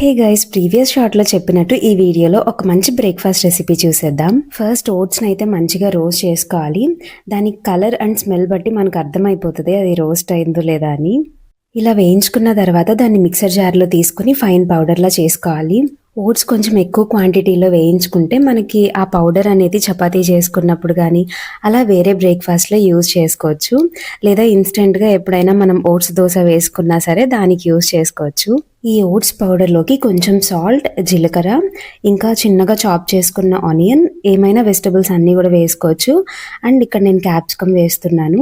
Hey guys, previous షార్ట్లో చెప్పినట్టు ఈ వీడియోలో ఒక మంచి బ్రేక్ఫాస్ట్ రెసిపీ చూసేద్దాం. ఫస్ట్ ఓట్స్ని అయితే మంచిగా రోస్ట్ చేసుకోవాలి. దాని కలర్ అండ్ స్మెల్ బట్టి మనకు అర్థమైపోతుంది అది రోస్ట్ అయిందో లేదా అని. ఇలా వేయించుకున్న తర్వాత దాన్ని మిక్సర్ జార్లో తీసుకుని ఫైన్ పౌడర్లా చేసుకోవాలి. ఓట్స్ కొంచెం ఎక్కువ క్వాంటిటీలో వేయించుకుంటే మనకి ఆ పౌడర్ అనేది చపాతీ చేసుకున్నప్పుడు కానీ అలా వేరే బ్రేక్ఫాస్ట్లో యూజ్ చేసుకోవచ్చు. లేదా ఇన్స్టెంట్గా ఎప్పుడైనా మనం ఓట్స్ దోశ వేసుకున్నా సరే దానికి యూజ్ చేసుకోవచ్చు. ఈ ఓట్స్ పౌడర్లోకి కొంచెం సాల్ట్, జీలకర్ర, ఇంకా చిన్నగా చాప్ చేసుకున్న ఆనియన్, ఏమైనా వెజిటబుల్స్ అన్నీ కూడా వేసుకోవచ్చు. అండ్ ఇక్కడ నేను క్యాప్సికమ్ వేస్తున్నాను.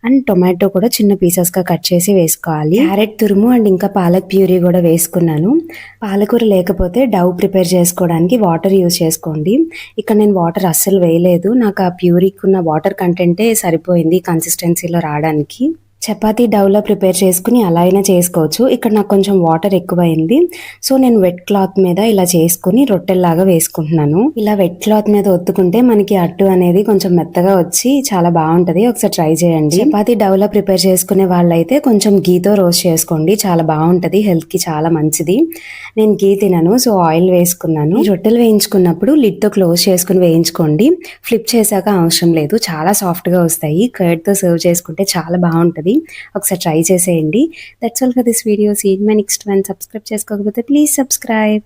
అండ్ టొమాటో కూడా చిన్న పీసెస్గా కట్ చేసి వేసుకోవాలి. క్యారెట్ తురుము అండ్ ఇంకా పాలక్ ప్యూరీ కూడా వేసుకున్నాను. పాలకూర లేకపోతే డవ్ ప్రిపేర్ చేసుకోవడానికి వాటర్ యూజ్ చేసుకోండి. ఇక్కడ నేను వాటర్ అస్సలు వేయలేదు, నాకు ఆ ప్యూరీకి ఉన్న వాటర్ కంటెంటే సరిపోయింది కన్సిస్టెన్సీలో రావడానికి. చపాతీ డవ్లో ప్రిపేర్ చేసుకుని అలా అయినా చేసుకోవచ్చు. ఇక్కడ నాకు కొంచెం వాటర్ ఎక్కువైంది, సో నేను వెట్ క్లాత్ మీద ఇలా చేసుకుని రొట్టెల్లాగా వేసుకుంటున్నాను. ఇలా వెట్ క్లాత్ మీద ఒత్తుకుంటే మనకి అట్టు అనేది కొంచెం మెత్తగా వచ్చి చాలా బాగుంటుంది. ఒకసారి ట్రై చేయండి. చపాతీ డవ్లో ప్రిపేర్ చేసుకునే వాళ్ళైతే కొంచెం గీతో రోస్ట్ చేసుకోండి, చాలా బాగుంటుంది, హెల్త్కి చాలా మంచిది. నేను గీ తినను, సో ఆయిల్ వేసుకున్నాను. ఈ రొట్టెలు వేయించుకున్నప్పుడు లిడ్తో క్లోజ్ చేసుకుని వేయించుకోండి. ఫ్లిప్ చేశాక అవసరం లేదు, చాలా సాఫ్ట్గా వస్తాయి. కర్డ్తో సర్వ్ చేసుకుంటే చాలా బాగుంటుంది. ఒకసారి ట్రై చేసేయండి. That's all for this video. See you in my next one. Subscribe చేసుకోకపోతే ప్లీజ్ సబ్స్క్రైబ్.